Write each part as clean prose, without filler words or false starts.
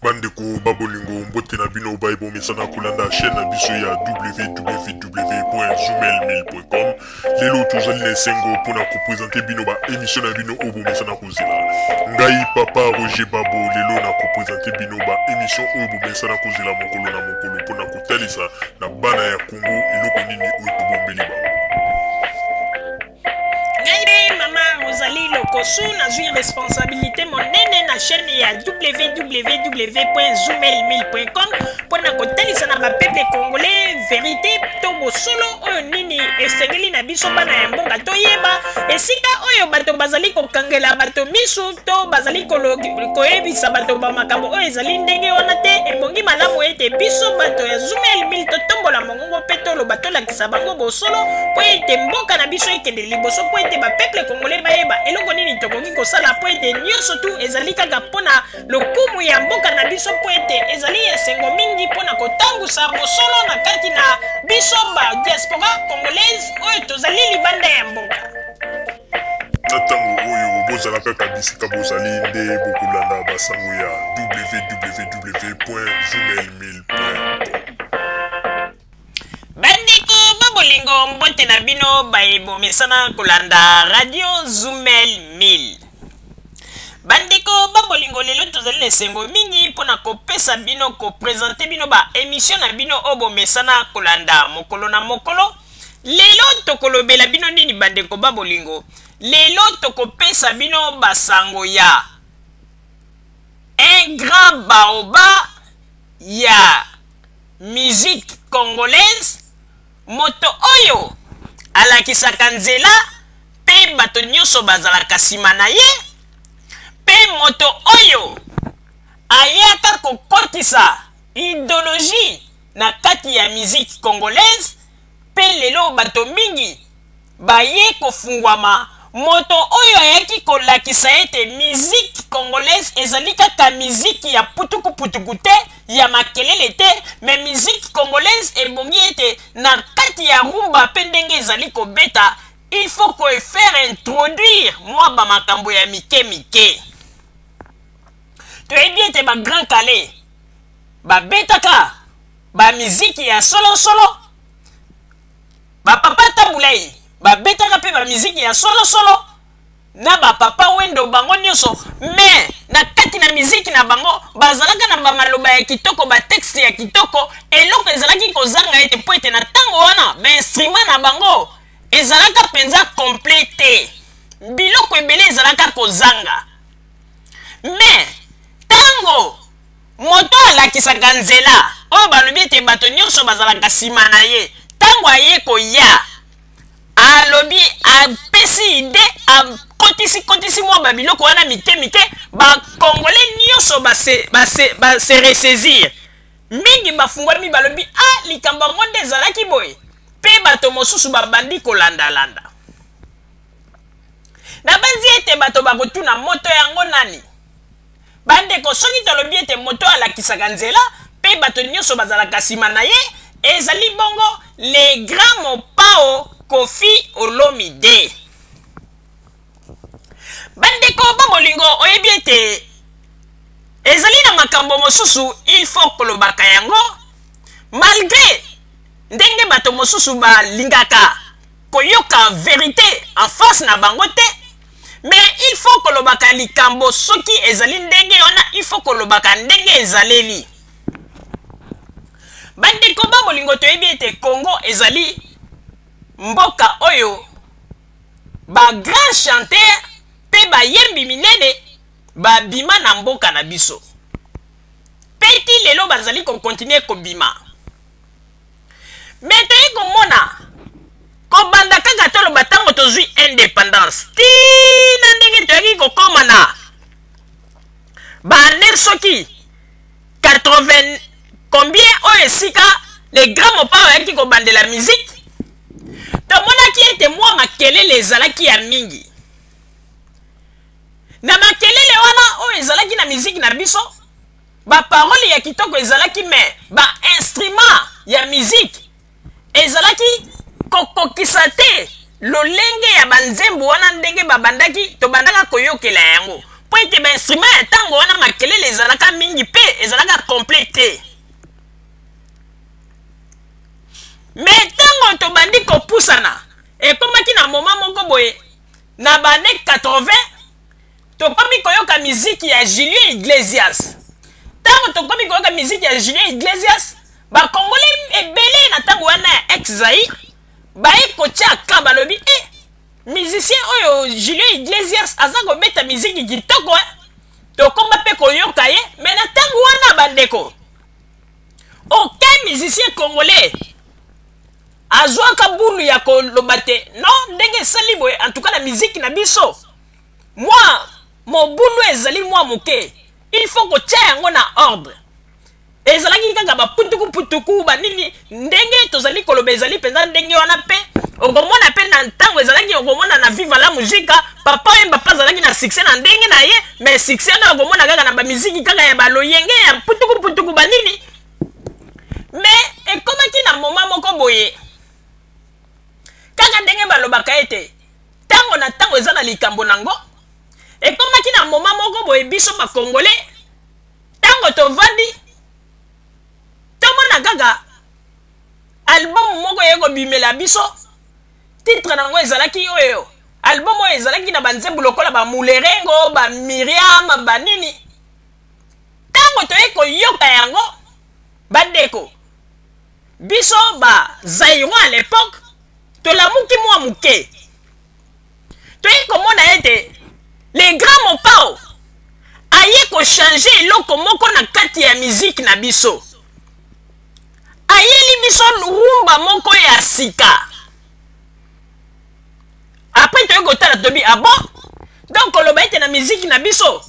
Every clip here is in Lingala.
Bandeko babolingo mbote na bino baibo mesana kulanda chaîne na biso ya www.zoomel.com. Lelo tozali na sengo pona ko présenter bino ba émission na bino obo mesana kozela. Ngai papa Roger Babo lelo na ko présenter bino ba émission obo mesana kozela mokolo na mokolo pona ko talisa na bana ya Congo eloko nini oyo bombeli ba. Rosalie Lokosu na zui responsabilité monene na chaîne ya www.zoomel.com pona kotalisa na bapeple congolais vérité to bosolo oyo nini esengeli na biso bana ya mbonga toyeba esika oyo bato bazali kokangela bato misu to bazali koyebisa bato bamakambo oyo ezali ndenge wana te ebongi malamu ete biso bato ya Zoomel mil totombola mongongo mpe toloba tolakisa bango bosolo po ete mboka na biso ekende liboso po ete bapeple congolais bayeba eloko nini tokoki kosala po ete nyonso tu ezali kaka mpona lokumu ya mboka na biso po ete ezali esengo mingi mpona kotangusa bosolo na kati na biso ba diaspora congolaise oyo tozali libanda ya mboka. Na ntango oyo bozalaka kabisika bozali nde bokolanda basango ya www.zoomel.com. Bandeko babolingo mbote na bino bayebo mesana kolanda radio Zoomel 1000. Bandeko babolingo lelo tozali na esengo mingi mpona kopesa bino kopresente bino ba émission na bino obo mesana kolanda mokolo na mokolo. Lelo tokolobela bino nini bandeko babolingo? Lelo tokopesa bino basango ya un grand baoba ya musique congolaise, moto oyo alakisaka nzela pe bato nyonso bazalaka nsima na ye, pe moto oyo ayaka kokotisa idéologie na kati ya musique congolaise, pe lelo bato mingi baye kofungwama. Moto oyo ayaki kolakisa ete musique congolaise ezali kaka musique ya putuku te, ya makelele te, mais musique congolaise ebongi ete na kati ya rumba pe ndenge ezali kobeta, il faut ko faire introduire mwa ba makambo ya mike. Toyebi ete ba Grand Calais babetaka ba musique ya solo, ba Papa Tambulai babetaka pe ba musique ya solo na ba Papa Wendo bango nyonso, mais na kati na musique na bango bazalaka na ba maloba ya kitoko, ba texte ya kitoko, eloko ezalaki kozanga ete po ete na tango wana ba instrument na bango ezalaka penza complete, biloko ebele ezalaka kozanga. Mais tango moto alakisaka nzela oyo balobi ete bato nyonso bazalaka nsima na ye, tango aye koya alobi apesi ide akotisi mwa babiloko wana mike bakongole nyonso base resaisir mingi bafungwami balobi likambo yango nde ezalaki boye, pe bato mosusu babandi kolandalanda na banzi ete bato bakotuna moto yango nani. Bandeko soki tolobi ete moto alakisaka nzela pe bato nyonso bazalaka nsima na ye, ezali bongo le grand mopao Koffi Olomide. Bandeko babolingo oyebi ete ezali na makambo mosusu il faut kolobaka yango, malgré ndenge bato mosusu balingaka koyoka vérité en face na bango te, mais il faut kolobaka likambo soki ezali ndenge wana, il faut kolobaka ndenge ezaleli. Bandeko babolingo toyebi ete Congo ezali mboka oyo ba grand chanteur pe ba yembi minene babima na mboka na biso, peti lelo bazali kokontinue kobima. Mais toyi komona kobanda kaka toloba ntango tozwi indépendance tina ndenge toyaki kokoma na baner soki 80 combien oyo esika le grand mopao ayaki kobandela musique, tomonaki ete mwa makelele ezalaki ya mingi. Na makelele wana oyo ezalaki na musique na biso, ba parole ya kitoko ezalaki, mais ba instrument ya musique ezalaki kokokisa te lolenge ya banzembo wana ndenge babandaki tobandaka koyokela yango. po ete bainstrument ya ntango wana makelele ezalaka mingi mpe ezalaka complete. Me ntango tobandi kopusana ekomaki na moma moko boye na bane 80 tokomi koyoka miziki ya Julien Iglesias. Ntango tokomi koyoka miziki ya Julien Iglesias bakongole ebele na ntango wana ya ex-Zaïre baye kotia ka balobi musicien oyo Julien Iglesias aza kobeta miziki kitoko tokomba mpe koyoka ye. Me na ntango wana bandeko aucun musicien congolais azwaka bulu ya koloba te non ndenge esali boye en tout cas na miziki na biso mwa mobulu ezali mwa moke il faut kotia yango na ordre. Ezalaki kaka baputuku banini ndenge tozali koloba ezali mpenza ndenge wana mpe okomona mpe na ntango ezalaki okomona na viva la muzika papa oyemba mpe azalaki na succès na ndenge na ye. Mais succès na okomona kaka na bamiziki kaka ya baloyenge ya putuku banini. Mais ekomaki na moma moko boye kaka ndenge balobaka ete ntango na ntango eza na likambo nango. Ekomaki na moma moko boye biso bakongole ntango tovandi tomona kaka album moko yeko bimela biso titre nango ezalaki oyo album oyo ezalaki na banzembo lokola bamulerengo bamiriam banini. Ntango toye koyoka yango bandeko biso bazaïrois à l'époque tolamuki mwa muke toye komona ete les grands mopao aye kochange eloko moko na kati ya miziki na biso. Ayeli biso rumba moko ya sika. Après toye kotala tobi bon donc koloba ete na miziki na biso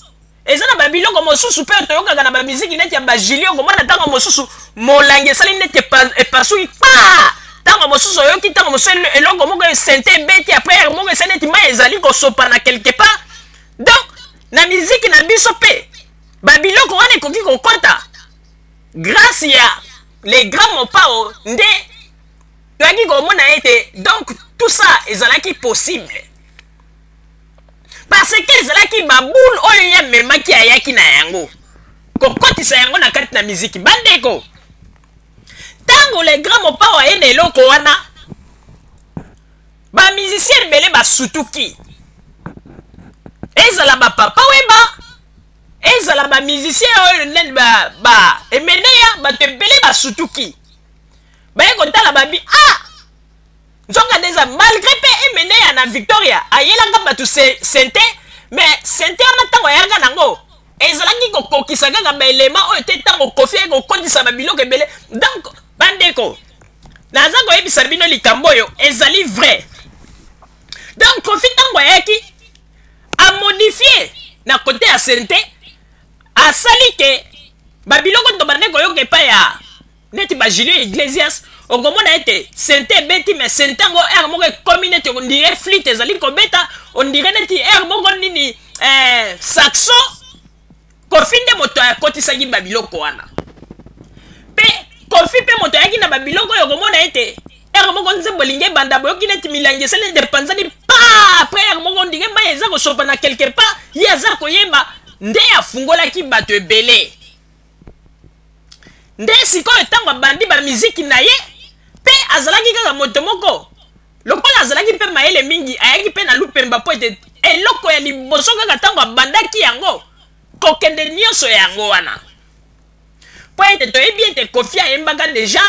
eza na babiloko mosusu mpe toyokaka na bamiziki neti ya bajilio komona ntango mosusu molangi esali neti epasuki pa ntango mosusu oyoki ntango mosusu eloko moko sente ebeti après moko esali neti mai ezali kosopana quelque part. Donc na miziki na biso mpe babiloko wana ekoki kokota grâce ya les grands mopao nde toyaki komona ete donc tout ça ezalaki possible parce que ezalaki baboule oyo ya memaki ayaki na yango kokotisa yango na kati na miziki. Bandeko ntango les grands mopao aye na eloko wana bamusicien ebele basutuki ezala bapapa weba ezala bamusicien oyo nene emeneya bato ebele basutuki baye kotala babi nzonga deza malgré mpe emeneya na Victoria ayelanga bato sente. Mais sente wana ntango ayanga nango ezalaki kokokisa kaka baelema oyo te ntango kofi aye kokotisa babiloko ebele. Donc bandeko naza koyebisa bino likambo oyo ezali vrai. Donc kofi ntango ayaki amodifie na kote ya sente asali ke babiloko to bande koyoka epai ya neti Julien Iglesias okomona ete sente ebeti mais sente yango air moko ekomi neti ondire flite ezali kobeta ondire neti air moko nini saxo kofi nde moto akotisaki babiloko wana mpe kofi mpe moto ayaki na babiloko oyo okomona ete air moko nzembo elingi ebanda boyoki neti milangi esali depanzani pa après air moko ondire mai eza kosopana quelque part ye aza koyeba nde afungolaki bato ebele. Nde sikoyo ntango abandi bamiziki na ye mpe azalaki kaka moto moko lokola azalaki mpe mayele mingi ayaki mpe na lupemba po ete eloko ya liboso kaka ntango abandaki yango kokende nyonso yango wana po ete toyebi ete Kofi ayembaka deja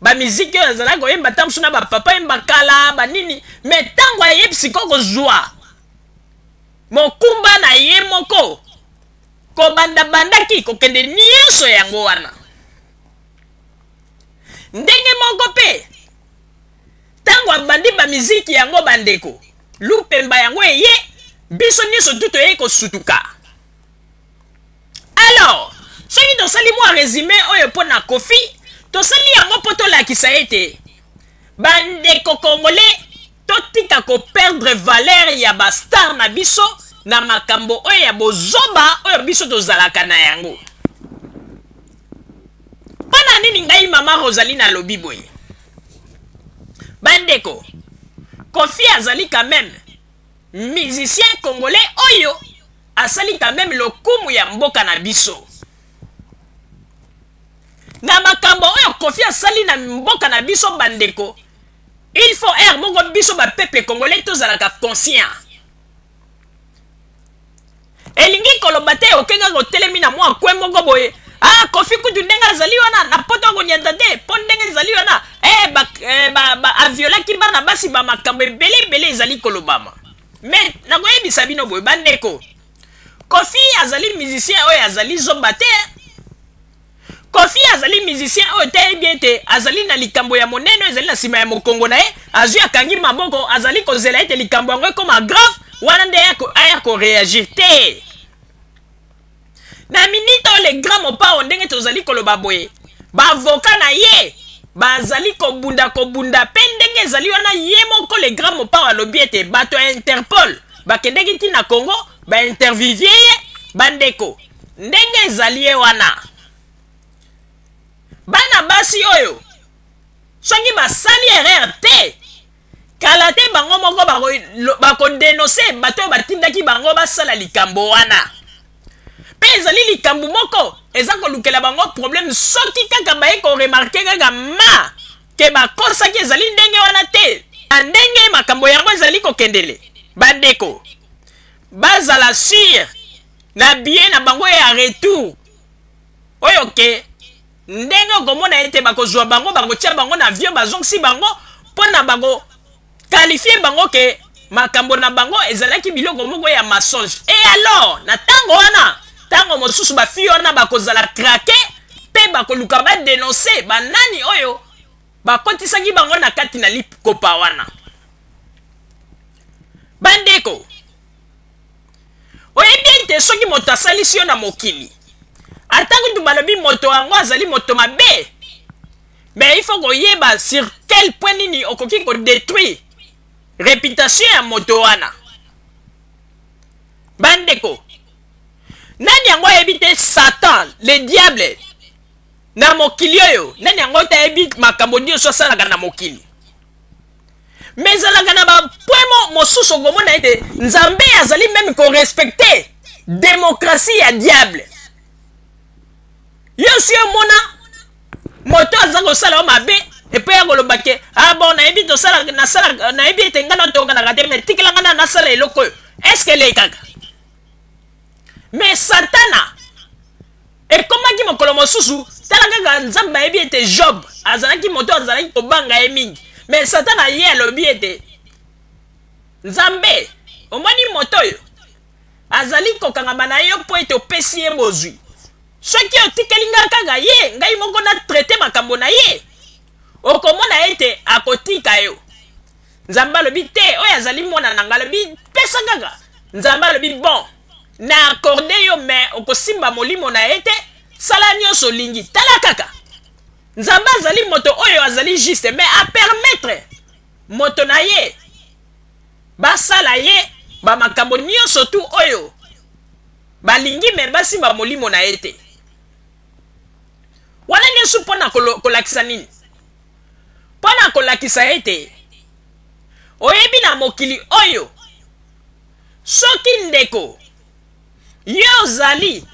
bamiziki oyo azalaki koyemba ntango mosusu na bapapa yemba kala banini. Me ntango ayebi sikoyo kozwa mokumba na ye moko kobandabandaki kokende nyonso yango wana. Ndenge moko mpe ntango abandi bamiziki yango bandeko lupemba yango eye biso nyonso tu toyei kosutuka. Alors soki tosali mwa résumé oyo mpo na Kofi tosali yango mpo tolakisa ete bandeko congolais totika koperdre valeur ya bastar na biso na makambo oyo ya bozoba oyo biso tozalaka na yango. Mpona nini ngai mama Rosaline alobi boye bandeko Kofi azali quand même musicien congolais oyo asali quand même lokumu ya mboka na biso. Na makambo oyo Kofi asali na mboka na biso bandeko, il faut moko biso ba peuple congolais tozalaka conscient. Elingi koloba te okenga kotelemi na mwa kwe moko boye. Ah, Kofi kutu ndenga azali wana na poto konyanda te, po ndenga azali wana aviolaki bana basi ba makambo ebele ezali kolobama. Mais nakoyebisa bino boye bandeko, Kofi azali musicien oyo azali zomba te. Kofi azali musicien oyo te bien te azali na likambo ya monene azali na sima ya mokongo na ye azwi akangi maboko azali kozela ete likambo yango ekoma grave wana nde aya koreagir te. Na minute oyo le grand mopao ndenge tozali koloba boye bavoka na ye bazali kobunda pe ndenge ezali wana ye moko le grand mopao alobi ete bato ya Interpol bakendeki ti na Congo baintervivie ye bandeko ndenge ezali ye wana bana basi oyo soki basali erreur te kala te bango moko bakodenonse bato oyo batindaki bango basala likambo wana pe ezali likambo moko eza kolukela bango problème soki kaka baye koremarke kaka ma ke bakosaki ezali ndenge wana te na ndenge makambo yango ezali kokendele bandeko bazala sur na bien na bango ya retour oyo ke ndenge okomona ete bakozwa bango bakotia bango na avion bazongisi bango mpona bango qualifie bango ke makambo na bango ezalaki biloko moko ya mensonge. Et alors na tango wana tango mosusu bafi wana bakozala krake pe bakoluka badenonse banani oyo bakotisaki bango na kati na likopa wana bandeko oyebi ete soki moto asalisi yo na mokili atako tu balobi moto yango azali moto mabe mais il faut koyeba sur quel point nini okoki kodétruire réputation ya moto wana bandeko nani yango ayebi te Satan le diable na mokili oyo nani yango tayebi makambo nyonso asalaka na mokili mais ezalaka na bapoint mosusu okomona ete nzambe azali même korespecte démocratie ya diable. Yo si omona moto aza kosala o mabe epe ya kolobake ah bon nayebi tosala nasala nayebi ete nga natonga na kate mais tikela nga nasala eloko est-ce que le kaka mais satana ekomaki mokolo mosusu tala kaka nzambe ayebi ete Job azalaki moto azalaki kobanga ye mingi mais satana ye alobi ete nzambe omoni moto oyo azali kokangama na yo po ete opesi ye bozwi soki otikeli nga kaka ye ngai moko na traité makambo na ye okomona ete akotika yo nzambe alobi te oyo azali mwana na nga alobi pesa kaka nzambe alobi bon na accordé yo mais okosimba molimo na ye te sala nyonso olingi tala kaka nzambe azali moto oyo azali juste mais apermettre moto na ye basala ye bamakambo nyonso tu oyo balingi me basimba molimo na ye te wana nyonso mpona kolakisa nini mpona kolakisa ete oyebi na mokili oyo soki ndeko yo ozali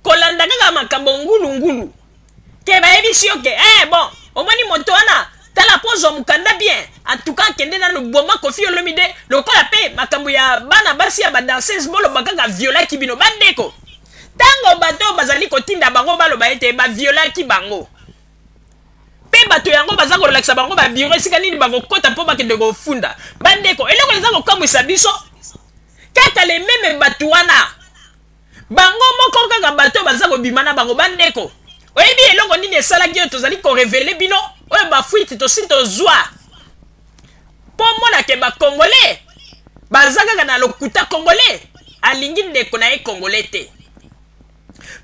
kolanda kaka makambo ngulungulu ke bayebisi yo ke bon omoni moto wana tala pozo mukanda bien en tout cas kende nanu boma Kofi Olomide lokola pe makambo ya bana basi ya badanseuse boloba kaka violaki bino bandeko tango bato bazali kotinda bango baloba ete baviolaki bango pe bato yango baza kolakisa bango babiro esika nini bakokota mpo bakende kofunda bandeko eloko eza kokamwisa biso kaka le meme bato wana bango moko kaka bato baza kobima na bango bandeko oyebi eloko nini esalaki oyo tozali korevele bino oyo bafuiti tosi tozwa mpo monake bakongolais baza kaka na lokuta congolais alingi ndeko na ye congolais te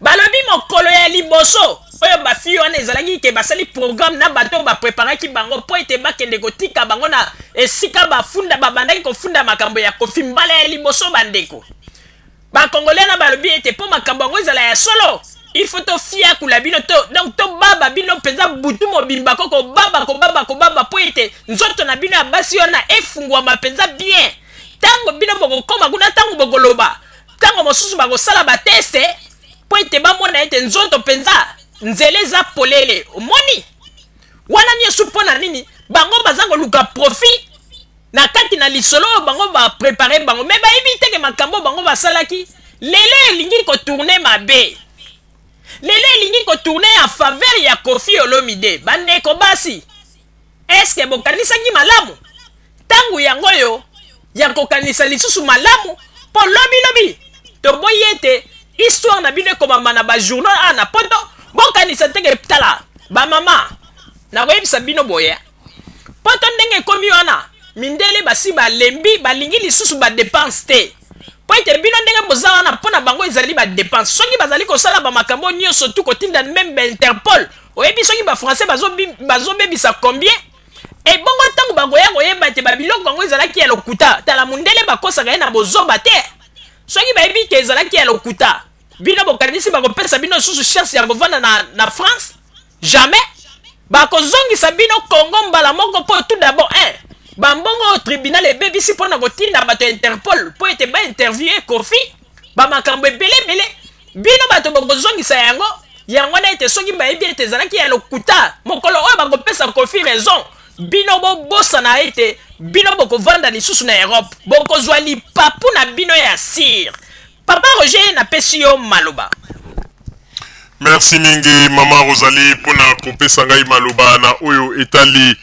balobi mokolo ya liboso oyo bafi wana ezalaki ke basali programme na bato bapreparaki bango mpo ete bakende kotika bango na esika bafunda babandaki kofunda makambo ya Kofi mbala ya liboso bandeko bakongolais na balobi ete mpo makambo yango ezala ya solo il faut to fiakula bino donc to baba bino penza butu mobimba koko baba po ete nzoto na bino ya basi wana efungwama penza bien tango bino bokokoma kuna tango bokoloba ntango mosusu bakosala bateste po ete bamona ete nzoto mpenza nzela eza polele omoni wana nyonso mpo na nini bango baza koluka profit na kati na lisolo oyo bango baprepare bango me bayebi teke makambo bango basalaki lelo elingi kotourne mabe lelo elingi kotourne en faveur ya Koffi Olomide bandeko basi eske bokanisaki malamu ntango yango oyo ya kokanisa lisusu malamu mpo lobilobi toboyi ete histoire na bino ekomama na bajournal a na poto bokanisa teke tala bamama nakoyebisa bino boye poto ndenge ekomi wana mindele basi balembi balingi lisusu badepense te po ete bino ndenge boza wana mpo na bango ezali badepense soki bazali kosala bamakambo nyonso tu kotinda meme bainterpol oyebi soki bafrançais bazobebisa combien ebongo ntango bakoya koyeba ete babiloko bango ezalaki ya lokuta tala mundele bakosaka ye na bozoba te soki bayebi ke ezalaki ya lokuta bino bokanisi bakopesa bino susu chance ya kovanda na France jamais bakozongisa bino Congo mbala moko po tout d'abord bambongo au tribunal ebebisi mpo na kotinda bato ya Interpol po ete bainterviewe Koffi bamakambo ebelebele bino bato bakozongisa yango na ete soki bayebi ete ezalaki ya lokuta mokolo oyo bakopesa Koffi raison bino bobosana ete bino bokovanda lisusu na Europe bokozwa lipapu na bino ya sire. Papa Roger napesi yo maloba. Merci mingi Mama Rosalie pona kopesa ngai maloba na oyo etali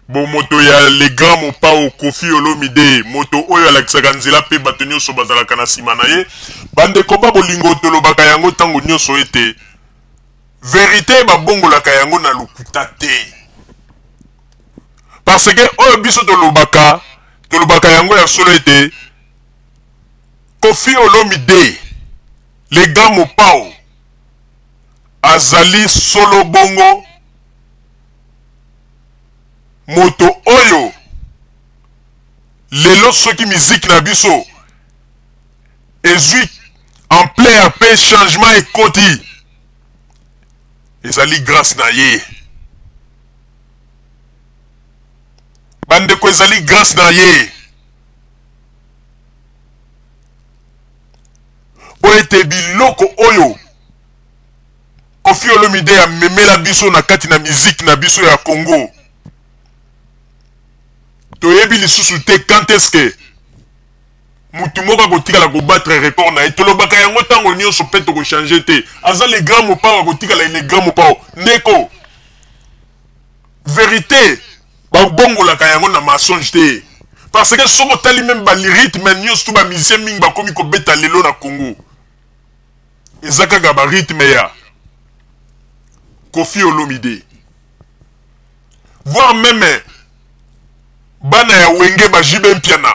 bo moto ya le grand mopao Koffi Olomide moto oyo alakisaka nzela pe bato nyonso bazalaka na nsima na ye bandeko babolingo tolobaka yango ntango nyonso ete verité babongolaka yango na lokuta te parce que oyo biso tolobaka yango ya solo ete Koffi Olomide le grand mopao azali solo bongo moto oyo lelo soki musique na biso ezwi en plein ape changement ekoti ezali grâce na ye bandeko ezali grâce na ye po ete biloko oyo Koffi Olomide amemela biso na kati na musique na biso ya Congo toyebi lisusu te quand est-ce que mutu moko akotikala kobattre record na ye tolobaka yango ntango nyonso mpe tokochange te aza le grand mopao akotikala le grand mopao ndeko vérité babongolaka yango na mensonge te parce que soko otali meme barythme nyonso to bamusicien mingi bakomi kobeta lelo na Congo eza kaka barythme ya Koffi Olomide voire même bana ya wenge bajibe mpiana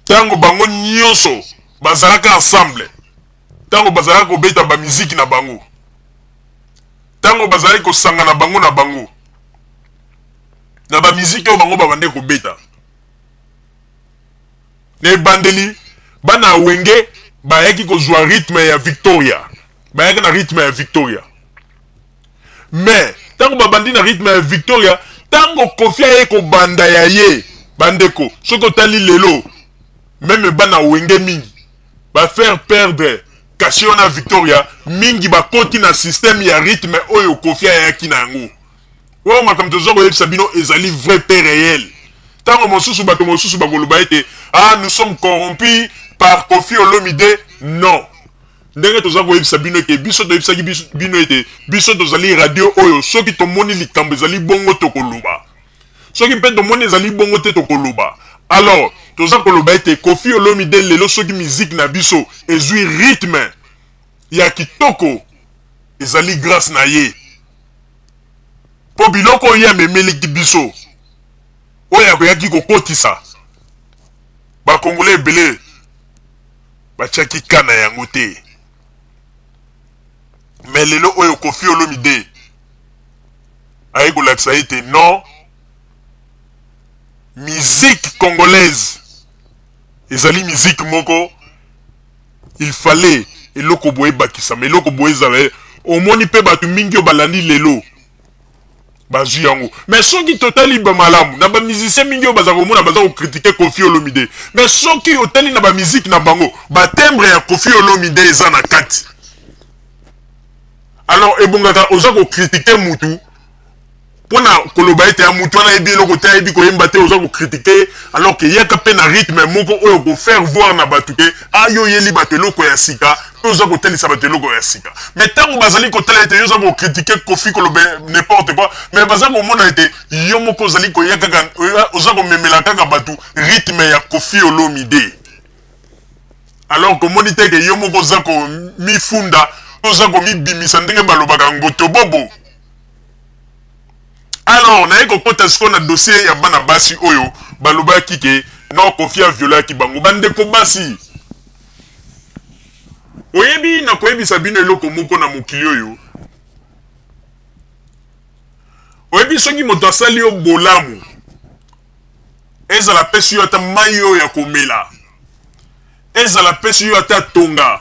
tango bango nyonso bazalaka ensemble tango bazalaka kobeta bamiziki na bango tango bazalaki kosanga na bango na bamiziki oyo bango babande kobeta na ebandeli bana ya wenge bayaki kozwa rythme ya Victoria bayaki na rythme ya Victoria mais tango babandi na rythme ya Victoria tango Koffi aye kobanda ya ye bandeko soki otali lelo même bana wenge mingi ba faire perdre kasi na Victoria mingi bakoti na système ya rythme oyo Koffi ayaki na yango oyo makambo tozo koyebisa bino ezali vrai pe réel tango mosusu bato mosusu bakoloba ete nous sommes corrompus par Koffi Olomide non ndenge toza koyebisa bino ke biso toyebisaki bino ete biso tozali radio oyo soki tomoni likambo ezali bongo tokoloba soki mpe tomoni ezali bongo te tokoloba alors toza koloba ete Koffi Olomide lelo soki musique na biso ezwi rythme ya kitoko ezali grâce na ye po biloko oyo amemeleki biso oyo akoyaki kokotisa bakongole ebele batiaki kana yango te mais lelo oyo Koffi Olomide aye kolakisa ete non musique congolaise ezali musique moko il fallait eloko boye bakisa mais eloko boye ezala omoni pe bato mingi oyo balandi lelo bazwi yango. Mais soki totali ba malamu na ba musicien mingi o baza komona baza ko critiquer Koffi Olomide. Mais soki otali na ba musique na bango ba timbre ya Koffi Olomide eza na kati. Alors ebongaka oza ko critiquer mutu pona koloba ete ya mutu wana ebi eloko te ebi koyemba te oza ko critiquer alors que yaka pe na rythme moko oyo ko faire voir na batu ke ayo yeli bato eloko ya sika oza ko telisa bato eloko ya sika. Mais tango bazali ko tala ete oza ko critiquer Koffi koloba n'importe quoi mais baza ko mona ete yo moko ozali ko yaka oza ko memela kaka batu rythme ya Koffi Olomide. Alors que monite ke yo moko oza ko mifunda oza ko mibimisa ndenge balobaka ngoto bobo. Alors, na eko kota siko na dossier ya bana basi oyo baloba kike na Koffi a viola ki bango bande ko basi. Oyebi na koyebisa bino eloko moko na mokili oyo. Oyebi soki moto asali yo bolamu. Ezala pesi yo ata mayo ya komela. Ezala pesi yo ata tonga.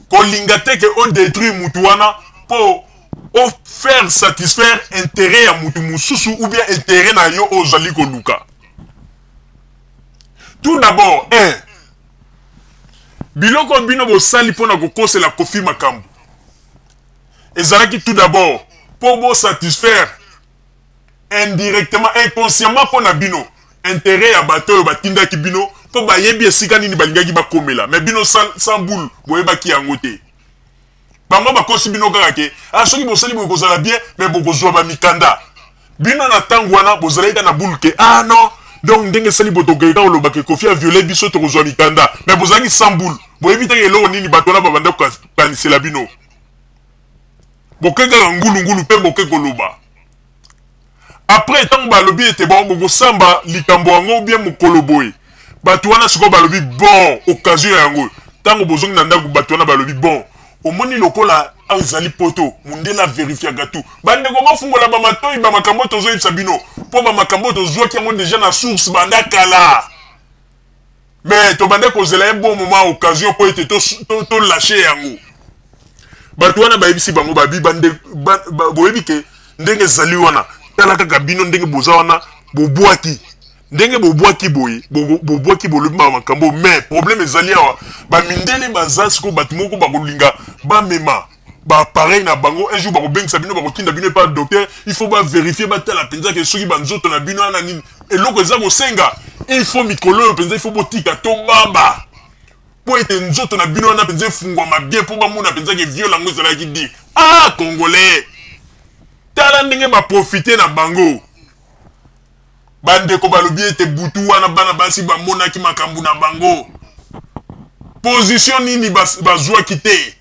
Kolinga teke on détruit mutu wana po o faire satisfaire intérêt ya mutu mususu ou bien intérêt na yo ozali koluka. Tout d'abord, biloko bino bo sali pona ko kosela Koffi makambo. Ezalaki tout d'abord pour bo satisfaire indirectement, inconsciemment pona bino intérêt ya bato yo batinda ki bino po ba yebi esika nini balingaki bakomela. Mais bino sans boule boyeba ki yango te. Bango bakosi bino kaka ke soki bosali bokozala bien mais bokozwa ba mikanda bino na tango wana bozala ita na boule ke non donc ndenge sali botoke ka oloba ke Koffi a violé biso tokozwa mikanda mais bozali sans boule boyebi te eloko nini bato wana babanda kokanisela bino bokeka ngulu pe boke koloba. Après tango balobi ete bokosamba likambo yango bien mokolo boye bato wana siko balobi bon occasion yango tango bozongi na ndako bato wana balobi bon omoni lokola azali poto mundela vérifier gatu bande ko mafungola ba matoi ba makambo tozo yebisa bino po ba makambo tozo ki yango déjà na source banda kala mais to bande ko zela bon moment occasion po ete to lâcher yango bato wana ba yebisi bango ba bi bande boyebi ke ndenge zali wana tala kaka bino ndenge boza wana bobwaki ndenge bobwaki boye bobwaki bolobi ba makambo mais problème ezali awa ba mindele baza siko bato moko bakolinga ba mema ba appareil na bango un jour bakobengisa bino bakotinda bino pa docteur il faut ba vérifier ba tala penza ke soki banzoto na bino ana nini eloko eza kosenga il faut mikolo penza il faut botika tombamba po ete nzoto na bino ana penza fungwa bien po ba mona penza ke viola ngo ezala ki di congolais tala ndenge ba profiter na bango bande ko balobi ete butu wana bana basi bamona ki makambu na bango position nini bazwa kite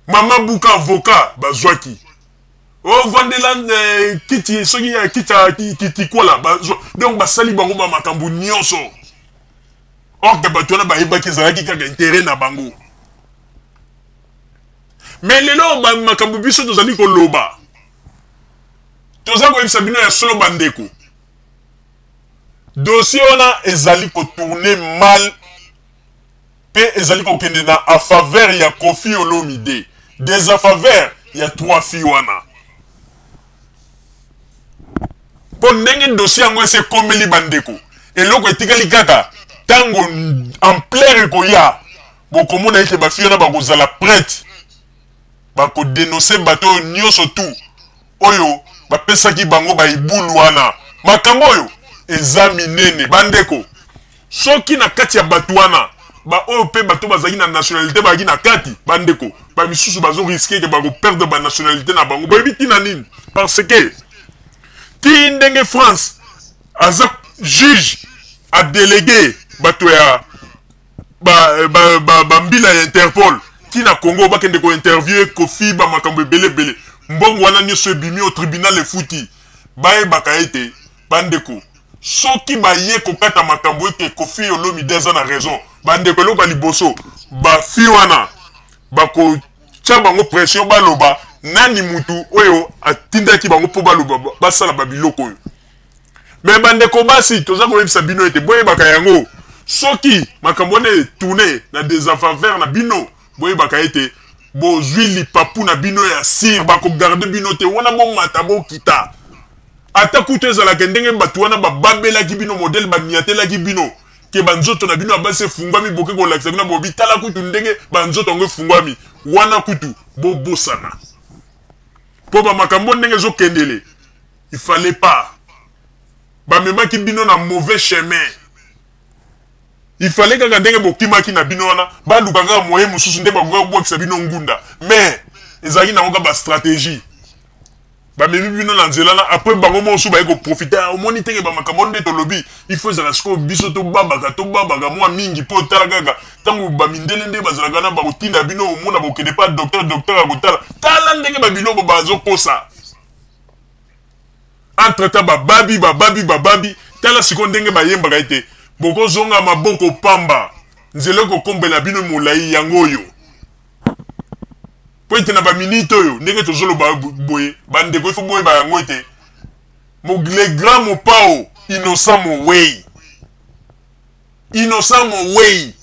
mama buka avocat bazwa ki o vandela kiti soki ya kiti kola donc basali bango ba makambu nyonso ok bato wana bayebaki ezalaki kaka intérêt na bango mais lelo ba makambu biso tozali koloba toza koyebisa bino ya solo bandeko dossier wana ezali kotourne mal pe ezali kokende na a faveur ya Koffi Olomide des a faveur ya 3 filles wana po ndenge dossier yango ese komeli bandeko eloko etikali kaka tango en plein koya bokomona ete bafille wana bakozala prête bakodénoncer bato nyonso tout oyo bapesaki bango baibulu wana makambo oyo eza minene bandeko soki na kati ya bato wana ba oyo pe bato bazaki na nationalité bazaki na kati bandeko ba misusu bazo risquer ke bako perdre ba nationalité na bango boyebi tina nini parce que ti ndenge France aza juge a délégué bato ya mbila ya Interpol ti na Congo bakende ko interviewer Koffi ba makambo ebele mbongo wana nyonso ebimi au tribunal efuti bayebaka ete bandeko soki baye kokata makambo ete Koffi Olomide aza na raison bandeko eloko liboso bafi wana bakotya bango pression baloba nani mutu oyo atindaki bango mpo baloba basala babiloko oyo me bandeko basi toza koyebisa bino ete boyebaka yango soki makambo wana etourne na desafaveur na bino boyebaka ete bozwi lipapu na bino ya sir bakogarde bino te wana bomata bokita ata kutu ezalaka ndenge bato wana bababelaki bino modele bamiatelaki bino ke banzoto na bino abasi efungwami boke kolakisa bino bobi tala kutu ndenge banzoto yango efungwami wana kutu bobosana mpo bamakambo ndenge ezokendele il fallait pas bamemaki bino na mauvais chemin il fallait kaka ndenge bokimaki na bino wana baluka kaka moyen mosusu nde bakoka kobwakisa bino ngunda mais ezalaki nango kaka bastratégie bamemi bino na nzela na après bango mosusu baye koprofite omoni ndenge bamakambo nde tolobi il faut ezala sikoyo biso tobabaka mwa mingi mpo otala kaka ntango bamindele nde bazalaka na bakotinda bino omona bokende pa docteur akotala tala ndenge babiloko bazokosa entre-temps bababi tala sikoyo ndenge bayembaka ete bokozonga maboko pamba nzela kokombela bino molai yango oyo po ete na baminite oyo ndenge tozoloba boye bandeko ifo boye bayango ete le grand mopao innocent mowei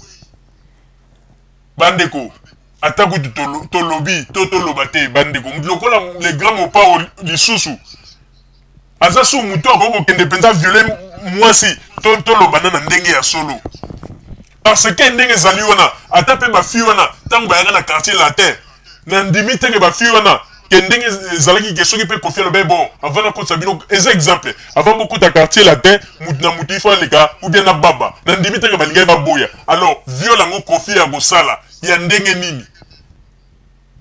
bandeko ata kutu tolobi toloba te bandeko lokola le grand mopao lisusu aza su mutu akoki kokende mpenza viole mwasi tolobana na ndenge ya solo parce que ndenge ezali wana ata mpe bafi wana ntango bayaka na quartier latin na ndimi teke bafi wana ke ndenge ezalaki ke soki mpe kofi alobe bon avant nakotisa bino eza exemple avant bokuta quartier latin mutu na mutu ifo aleka ou bien na baba na ndimi teke balingai baboya alors viole yango kofi ya kosala ya ndenge nini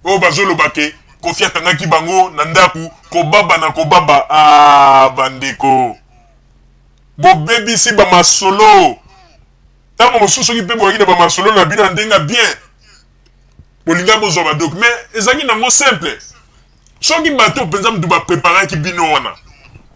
oyo bazoloba ke kofi akangaki bango na ndaku kobaba bandeko bobebisi bamasolo ntango mosusu soki mpe boyaki na bamasolo na bino na ndenge bien bolinga bozwa badok mais ezalaki nango simple soki bato mpenza mutu bapreparaki bino wana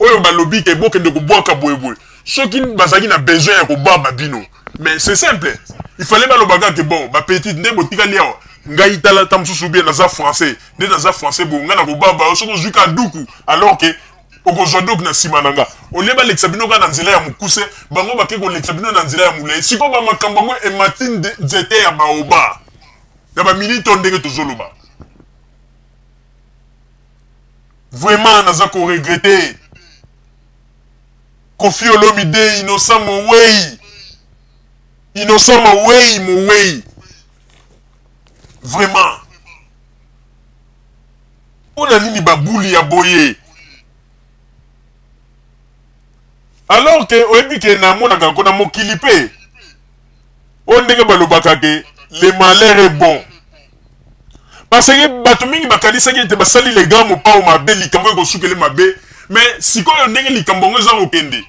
oyo balobi ke bokende kobwaka boyeboye soki bazalaki na besoin ya kobwaba bino mais c'est simple il fallait balobaka ke bon bapetite nde botikali awa ngai tala ta mosusu bien naza français nde naza français bo nga na kobaba soki ozwi ka duku alors ke okozwa duku na nsima na nga olie balekisa bino kaka na nzela ya mokuse bango bake kolekisa bino na nzela ya molai sikoyo bamakambo yango emati nzete ya baoba na bamilito ndenge tozoloba vraiment naza koregrete Kofi Olomide innocent mowei vraiment ona nini babuli ya boye alors que oyebi ke namonaka ko na mokili pe o ndenge balobaka ke le malheur est bon parce que bato mingi bakanisaki ete basali le grand mopao mabe likambo ekosukele mabe mais sikoyo ndenge likambo ngo eza kokende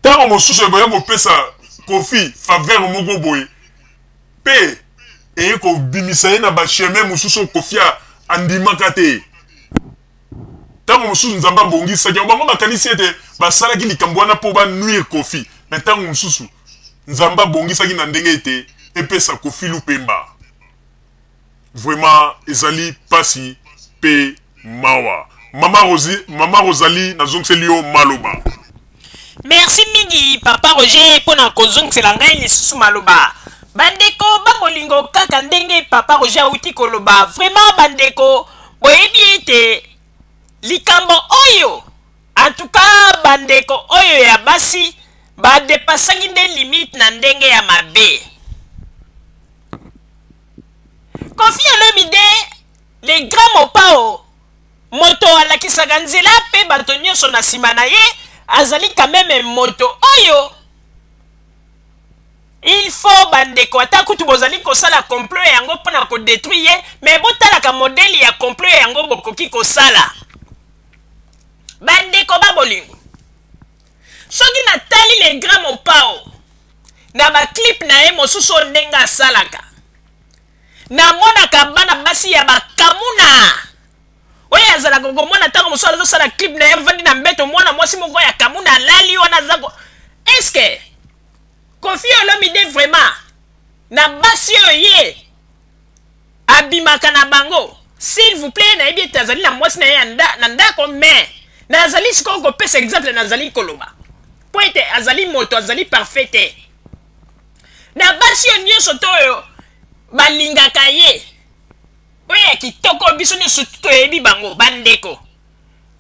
ntango mosusu ekoya kopesa Kofi faveur moko boye pe eye kobimisa ye na bacheme mosusu Kofi andimaka te ntango mosusu nzambe abongisaki bango bakanisi ete basalaki likambo wana mpo banuire Kofi mais ntango mosusu nzambe abongisaki na ndenge ete epesa Kofi lupemba vraiment ezali pasi pe mawa Mama Rosalie nazongiseli yo maloba. Merci mingi papa Roger pona kozongisela ngai lisusu maloba. Bandeko bamolingo kaka ndenge papa Roger auti koloba. Vraiment bandeko boyebi ete likambo oyo en tout cas bandeko oyo ya basi ba dépassangi nde limite na ndenge ya mabe. Kofi Olomide les grands mopao moto alakisaka nzela pe bato nyonso na nsima na ye azali quand même moto oyo il faut bandeko ata kutu bozali kosala complot yango mpona kodétruire ye mais botalaka modele ya complot yango bokoki kosala bandeko babolingo soki natali le grand mopao na baclip na ye mosusu ndenge asalaka namonaka bana basi ya bakamuna oyo azalaka komona ntango mosusu azosala clip na ye vandi na mbeto mwana mwasi moko ya kamuna alali wana azako eske Kofi Olomide vraiment na basi oyo ye abimaka na bango s'il vous plaît nayebi ete azali na mwasi na ye na ndako mais nazali sikoyo kopesa exemple nazali koloba po ete azali moto azali parfait te na basi oyo nyonso to oyo balingaka ye ya kitoko biso nyonso toyebi bango bandeko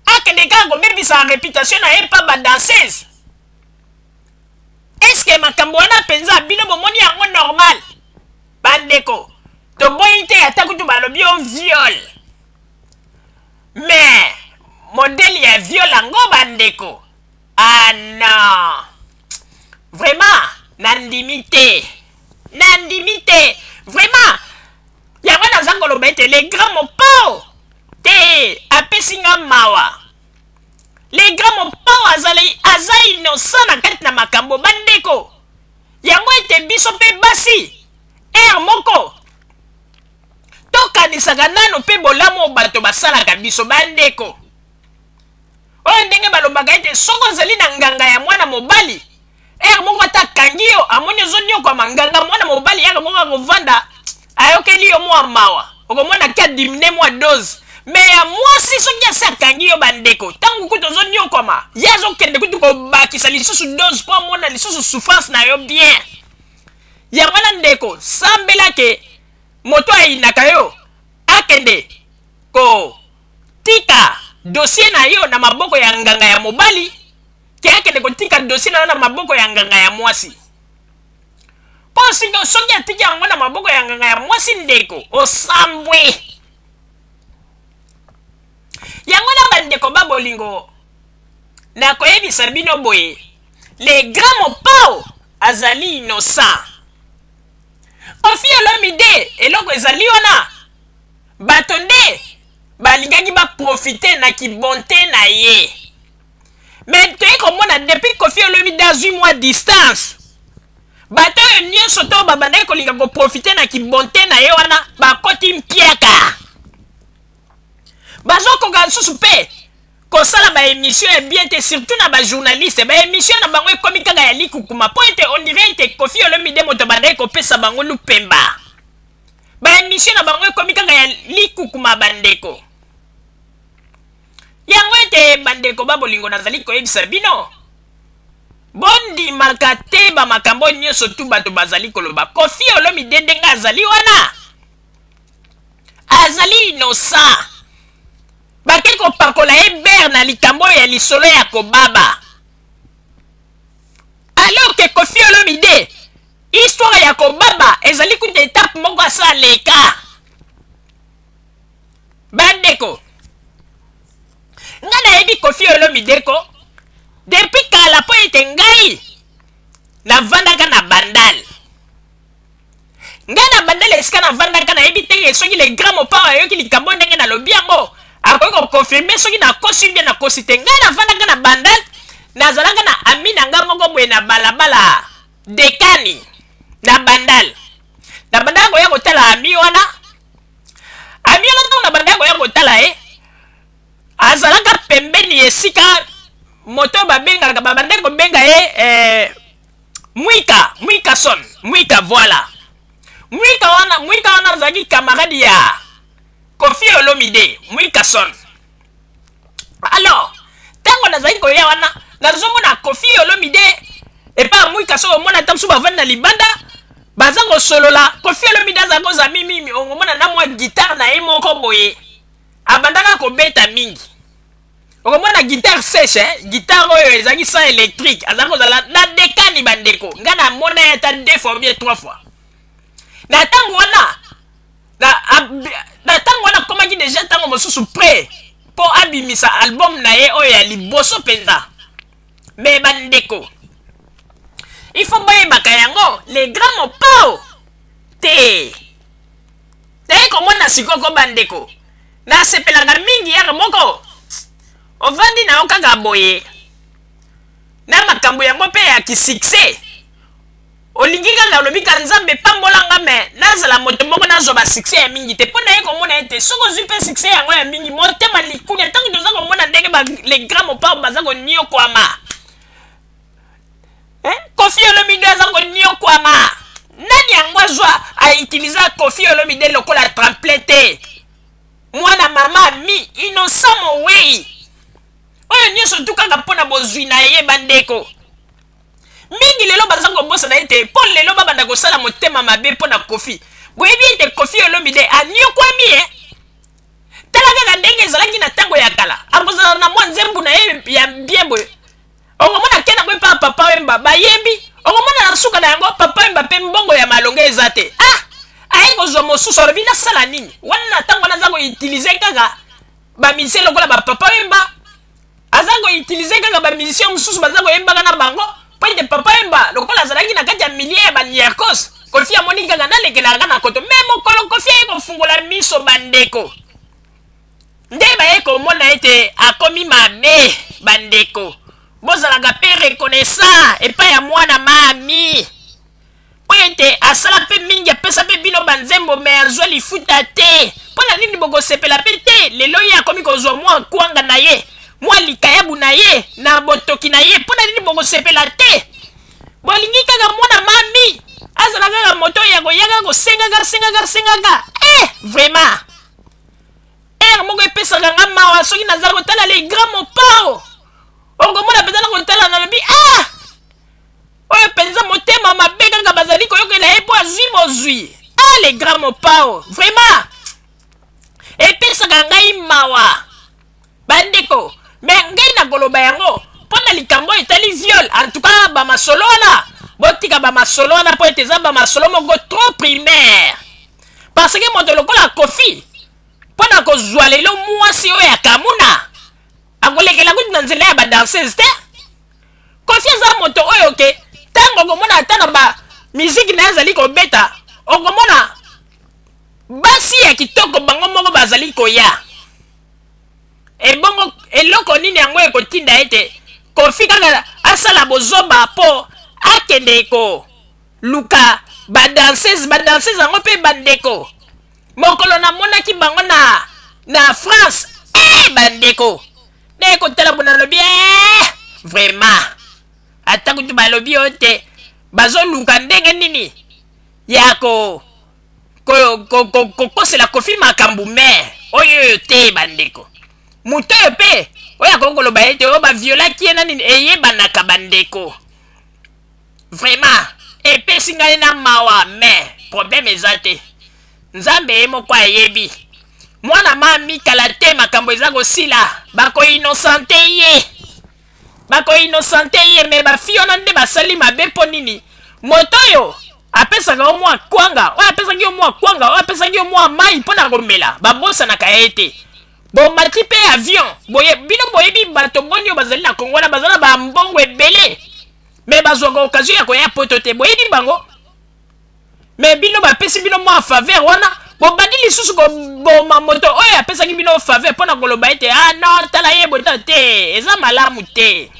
akende kaka kobebisa réputation na ye mpa badanseuse. Eske makambo wana mpenza bino bomoni yango normal bandeko? Toboyi te ata kutu balobi yo viol, mais modèle ya viol yango bandeko, ah non vraiment nandimi te vraiment. Yango naza koloba ete les grands mopao te apesi nga mawa. Les grands mopao aza innocent na kati na makambo bandeko. Yango ete biso mpe basi moko tokanisaka nano mpe bolamu bato basalaka biso bandeko. Oyo ndenge balobaka ete soko ozali na nganga ya mwana mobali moko ata akangi yo amoni ozoniokwama nganga mwana mobali moko akovanda ayokeli yo mwa mawa okomona kia dimine mwa dose. Mais ya mwasi soki asi akangi yo bandeko ntango kutu ozoniokwama ye azokende kutu kobakisa lisusu dose mpo amona lisusu souffrance na yo bien. Yango wana ndeko sambela ke moto ayinaka yo akende kotika dossier na yo na maboko ya nganga ya mobali ke akende kotika dossier na yo na maboko ya nganga ya mwasi. Po soki atiki yango na maboko ya nganga ya mwasi ndeko osambwe. Yango na bandeko babolingo nakoyebisa bino boye les grands mopao azali innocent. Koffi Olomide eloko ezali wana bato nde balingaki baprofite na kibonte na ye. Mais toyei komona depuis Koffi Olomide azwi mwa distance bato oyo nyonso to babandaki kolinga koprofite na kibonte na ye wana bakoti mpiaka. Bazokoka lisusu mpe kosala baémission ya bien te surtout na bajournaliste baémission na bango ekomi kaka ya likukuma po ete on dirait ete Koffi Olomide moto bandaki kopesa bango lupemba. Baémission na bango ekomi kaka ya likukuma bandeko. Yango ete bandeko babolingo nazali koyebisa bino bondimaka te bamakambo nyonso tu bato bazali koloba. Koffi Olomide ndenge azali wana azali innocent. Bake kopakola ye ber na likambo ya lisolo ya kobaba. Alors que Koffi Olomide histoire ya kobaba ezali kuta étape moko asa leka bandeko. Nga nayebi Koffi Olomide ko depuis kala po ete ngai navandaka na bandal. Ngai na bandal esika navandaka nayebi te soki le grand mopao ayoki likambo ndenge nalobi yango akoki kokonfirme soki nakosi bien nakosi te. Ngai navandaka na bandal nazalaka na ami na nga moko boye na balabala dekani na bandal. Na bandal koya kotala ami wana ntango na bandal koya kotala azalaka pembeni esika moto babengaka babandaki kobenga ye mwika son mwika voilà. Mwika wana azalaki camarade ya Koffi Olomide mwika son. Alors ntango nazalaki koya wana nazomona Koffi Olomide epa mwika son omona ata mosusu bavandi na libanda baza kosolola. Koffi Olomide aza koza mimimi omona na mwa guitare na ye moko boye abandaka kobeta mingi. Okomona guitare sèche guitare oyo ezalaki sans électrique aza kozala na dekani bandeko. Nga na mona ye ata 2 fois bien 3 fois. Na ntango wana na ntango wana komaki deja ntango mosusu prêt po abimisa album na ye oyo ya liboso mpenza. Mais bandeko il faut boyebaka yango les grands mopao te taye komona sikoko bandeko nasepelaka mingi yaka moko ovandi na yo kaka boye na makambo yango mpe ya kisuccès olingi kaka olobi ka nzambe pambolanga me nazala moto moko nazwa basuccès ya mingi te mpo na ye komona ete soki ozwi mpe succès yango ya mingi motema likunya ntango toza komona ndenge les grands mopao baza koniokwama. Koffi Olomide aza koniokwama. Nani yango azwa autiliza Koffi Olomide lokola tremplin te? Mwana mama mi innocent mowei oyo nyonso tu kaka mpona bozwi na ye bandeko. Mingi lelo baza kobosa na ete mpo lelo babanda kosala motema mabe mpona Koffi. Boyebi ete Koffi Olomide aniokwami ya bien boy ongomona kena kwe papa wemba bayembi ongomona nasuka na yango papa wemba pe mbongo ya malonga ezate ayi kozwa mosusu alobi nasala nini wana ntango naza koutilize kaka bamisien lokola bapapa wemba aza koutilize kaka bamisien mosusu baza koyembaka na bango po ete papa wemba lokola azalaki na kati ya milie ya baniakos Kofi amoni kaka nalekelaka na koto me mokolo Kofi aye kofungola miso bandeko nde baye komona ete akomi mabe bandeko bozalaka pe reconnaissant epai ya mwana mami po ete asala mpe mingi apesa mpe bino banzembo me azwa lifuta te mpo na nini bokosepela mpe te lelo ye akomi kozwa mwa kwanga na ye mwa likayabu na ye na botoki na ye mpo na nini bokosepela te bolingi kaka mwana mami azala kaka moto ya koyaka kosengaka vraiment moko epesaka nga mawa soki naza kotala le grand mopao okomona mpenza na kotala nalobi oyo mpenza motema mabe kaka bazali koyokela ye po azwi bozwi le grand mopao vraiment epesaka ngai mawa bandeko me ngai na koloba yango mpo na likambo etali viol en tout cas bamasolo wana botika bamasolo wana mpo ete eza bamasolo moko trop primaire parce que moto lokola Kofi mpo na kozwa lelo mwasi oyo ya kamuna akolekela kuti na nzela ya badanseuse te Kofi aza moto oyo ke ntango okomona ata na bamiziki na ye azali kobeta okomona basi ya kitoko bango moko bazali koya ebongo eloko nini yango ekotinda ete Kofi kaka asala bozoba mpo akende ko luka badanseuse yango mpe bandeko mokolo namonaki bango na France bandeko nde kotala bona lobi vraiment ata kutu balobi oyo te bazoluka ndenge nini ya kokosela Kofi makambo me oyo te bandeko moto oyo mpe oyo akoki koloba ete oyo baviolaki ye na nini eyebanaka bandeko vraiment epesi ngai na mawa me problème eza te nzambe ye moko ayebi mwana mami kala te makambo eza kosila bakoinosante ye me bafi wana nde basali mabe mpo nini moto oyo apesaka yo mwa kwanga oyo apesaki yo mwa kwanga oyo apesaki yo mwa mai mpo na komela babosanaka ye te bomati mpe avion bino boyebi bato ngoni oyo bazali na kongo wana baza na bambongo ebele me bazwaka okazio ya koya poto te boyebi bango me bino bapesi bino mwa faveur wana bobandi lisusu koboma moto oyo apesaki bino faveur mpo na koloba ete non tala ye bota te eza malamu te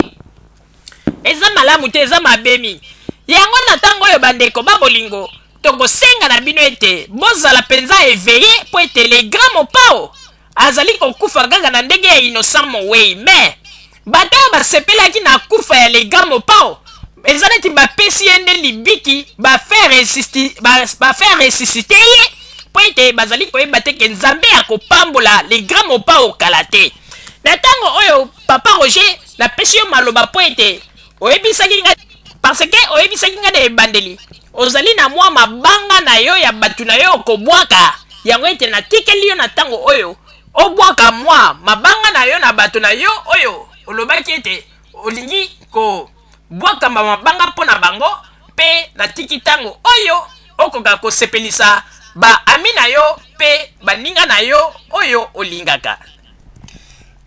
eza mabemi yango na ntango oyo bandeko babolingo tokosenga na bino ete bozala mpenza eveye mpo ete le grand mopao azali kokufa kaka na ndenge ya innocent mowei me bato oyo basepelaki na kufa ya le grand mopao eza neti bapesi ye nde libiki bafaire resisite ye mpo ete bazali koyeba te ke nzambe akopambola le grand mopao kala te na ntango oyo papa Roger napesi yo maloba mpo ete oyebisaki nga parce ke oyebisaki nga na ebandeli ozali na mwa mabanga na yo ya bato na yo okobwaka yango ete natikeli yo na ntango oyo obwaka mwa mabanga na yo na bato na yo oyo olobaki ete olingi kobwaka mabanga mpo na bango mpe natiki ntango oyo okoka kosepelisa baami na yo mpe baninga na yo oyo olingaka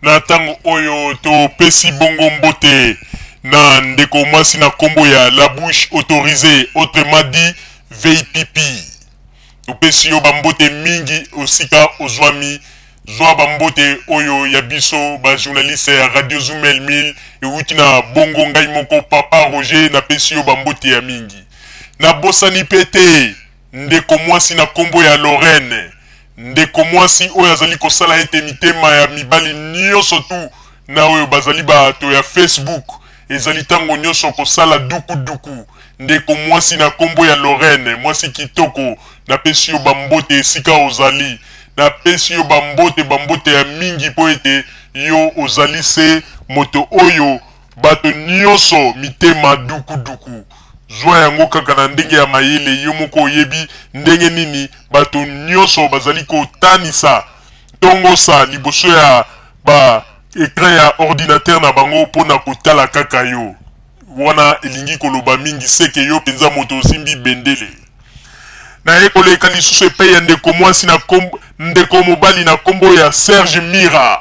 na ntango oyo topesi bongo mbote na ndeko mwasi na kombo ya la bouche autorisée autrement dit VIPP topesi yo bambote mingi osika ozwami zwa bambote oyo ya biso bajournaliste ya Radio Zumel 1000 euti na bongo ngai moko papa Roger napesi yo bambote ya mingi na bosani pete ndeko mwasi na kombo ya Lorraine ndeko mwasi oyo azali kosala ete mitema ya mibali nyonso tu na oyo bazali bato ya Facebook ezali tango nyonso kosala duku ndeko mwasi na kombo ya Lorraine mwasi kitoko napesi yo bambote esika ozali napesi yo bambote ya mingi po ete yo ozali se moto oyo bato nyonso mitema duku zwa yango kaka na ndenge ya mayele yo moko oyebi ndenge nini bato nyonso bazali kotanisa tongosa liboso ya écran ya ordinateur na bango pona kotala kaka yo wana elingi koloba mingi seke yo penza moto osimbi bendele na ekoleka lisusu epai ya ndeko mwasi na ndeko mobali na kombo ya Serge Mira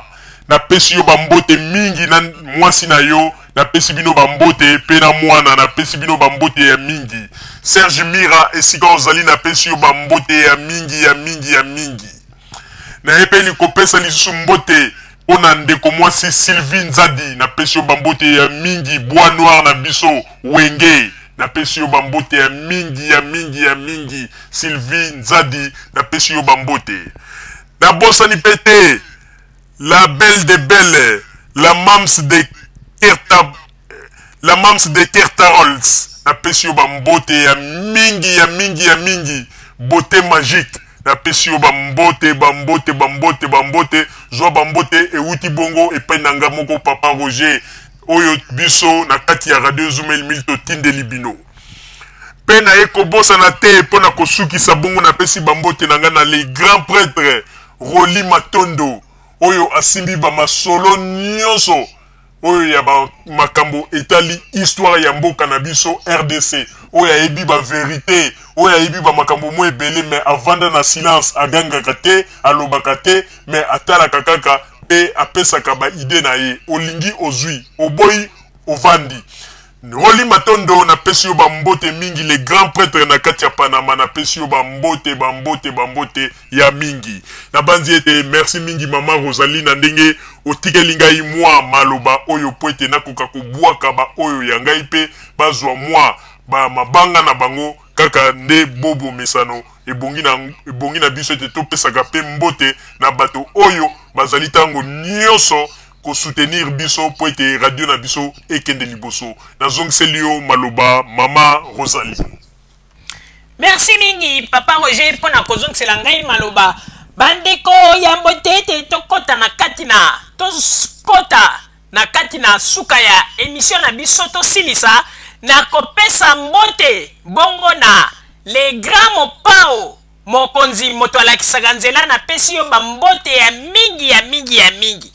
na pesi yo bambote mingi na mwasi na yo na pesi bino bambote pe na mwana na pesi bino bambote ya mingi Serge Mira esika ozali na pesi yo bambote ya mingi ya mingi ya mingi na epeli kopesa lisusu mbote ona ndeko mwasi Sylvie Nzadi na pesi yo bambote ya mingi Bois Noir na biso Wenge na pesi yo bambote ya mingi ya mingi ya mingi Sylvie Nzadi na pesi yo bambote na bosani pete la belle de belle la mams de Kertarols na pesi yo bambote ya mingi ya mingi ya mingi beauté magique na pesi yo bambote bambote bambote bambote zwa bambote euti bongo epai nanga moko papa Roger oyo biso na kati ya radio Zumel Milto tindeli bino pe na ekobosa na te pona kosukisa bongo na pesi bambote nanga na les grands prêtres Roli Matondo oyo asimbi ba masolo nyonso oyo ya ba makambo etali histoire ya mboka na biso RDC oyo ayebi ba vérité oyo ayebi ba makambo mo ebele mais avanda na silence agangaka te alobaka te mais atalaka kaka pe apesaka ba idée na ye olingi ozwi oboyi ovandi Roli Matondo na pesi yo bambote mingi les grands prêtres na kati ya Panama na pesi yo bambote bambote bambote ya mingi na banzi ete merci mingi mama Rosalie na ndenge otikeli ngai mwa maloba oyo po ete nakoka kobwaka ba oyo ya ngai pe bazwa mwa ba mabanga na bango kaka nde bobo mesano ebongi na biso ete topesaka pe mbote na bato oyo bazali tango nyonso ko soutenir biso po ete radio na biso ekende liboso na zongselio maloba mama Rosalie. Merci mingi papa Roger pona kozongisela ngai maloba bandeko ya mbotete tokota na katina tokota na katina suka ya émission na biso tosilisa na kopesa mbote bongo na les grands mopao mokonzi moto alakisaka nzela na pesi yo bambote ya mingi ya mingi ya mingi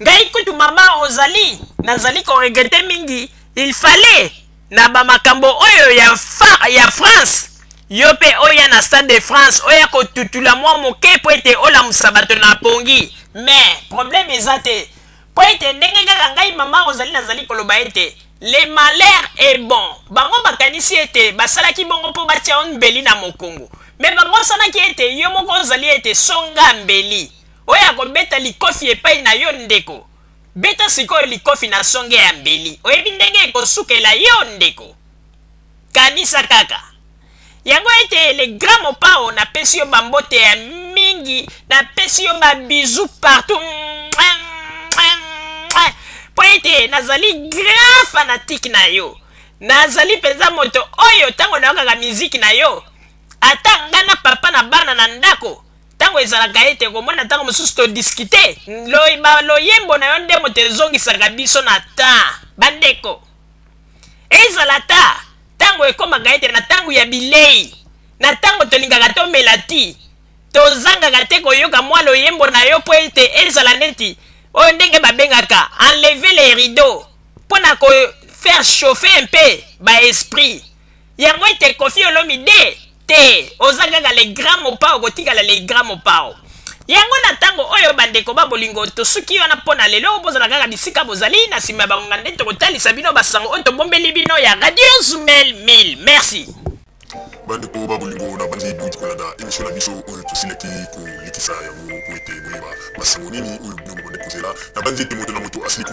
ngai kutu mama Rosalie nazali ko regrette mingi il fallait na ba makambo oyo ya France yo pe oya na Stade de France oya ko tutula mwa moke po ete ola musabato na pongi mais problème ezate po ete ndenge kaka ngai mama Rosalie nazali koloba ete le malheur est bon bango bakanisi ete basalaki bongo po batia on mbeli na mokongo mais bango sanaki ete yo moko ozali ete songa mbeli oya kobeta likofi epai na yo ndeko beta sikoyo likofi na songe ya mbeli oyebi ndenge ekosukela yo ndeko kanisa kaka yango ete le grand mopao na pesi yo bambote ya mingi na pesi yo babizu partout po ete nazali grand fanatique na yo nazali penza moto oyo tango nayokaka miziki na yo ata nga na papa na bana na ndako tango ezalaka ete komona tango mosusu todiskite loyembo na yo nde moto ezongisaka biso na ta bandeko ezala ta tango ekomaka ete na tango ya bilei na tango tolingaka tomela ti tozangaka te koyoka mwa loyembo na yo po ete ezala neti oyo ndenge babengaka enlever les rideaux mpona ko faire chauffer un peu ba esprit yango ete Koffi Olomide te oza kaka le grand mopao kotikala le grand mopao yango na tango oyo bandeko babolingo tosuki wana mpona lelo bozala kaka bisika bozali na nsima ya bangonga nde tokotalisa bino basango oyo tobombeli bino ya radio Zumel 1000 merci bandeko babolingo na bandi duti kolanda émission na biso oyo tosilaki kolekisa yango po ete boyeba basango nini oyo bino bobande kozela na bandi ete moto na moto asili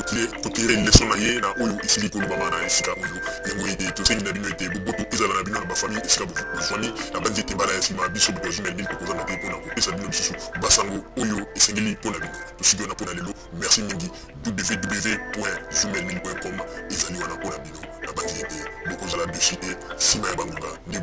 kotire leson na ye na oyo esili kolobama na esika oyo yango ete tosengi na bino ete boboto ezala na bino na bafamille esika bozwani na bandi ete mbala ya nsima biso boto ya Zumel 1000 tokozanga te mpona kopesa bino lisusu basango oyo esengeli mpona bino tosiki wana mpona lelo merci mingi www.zumel1000.com ezali wana mpona bino na bandi ete bokozala dessus te nsima ya bangonga nde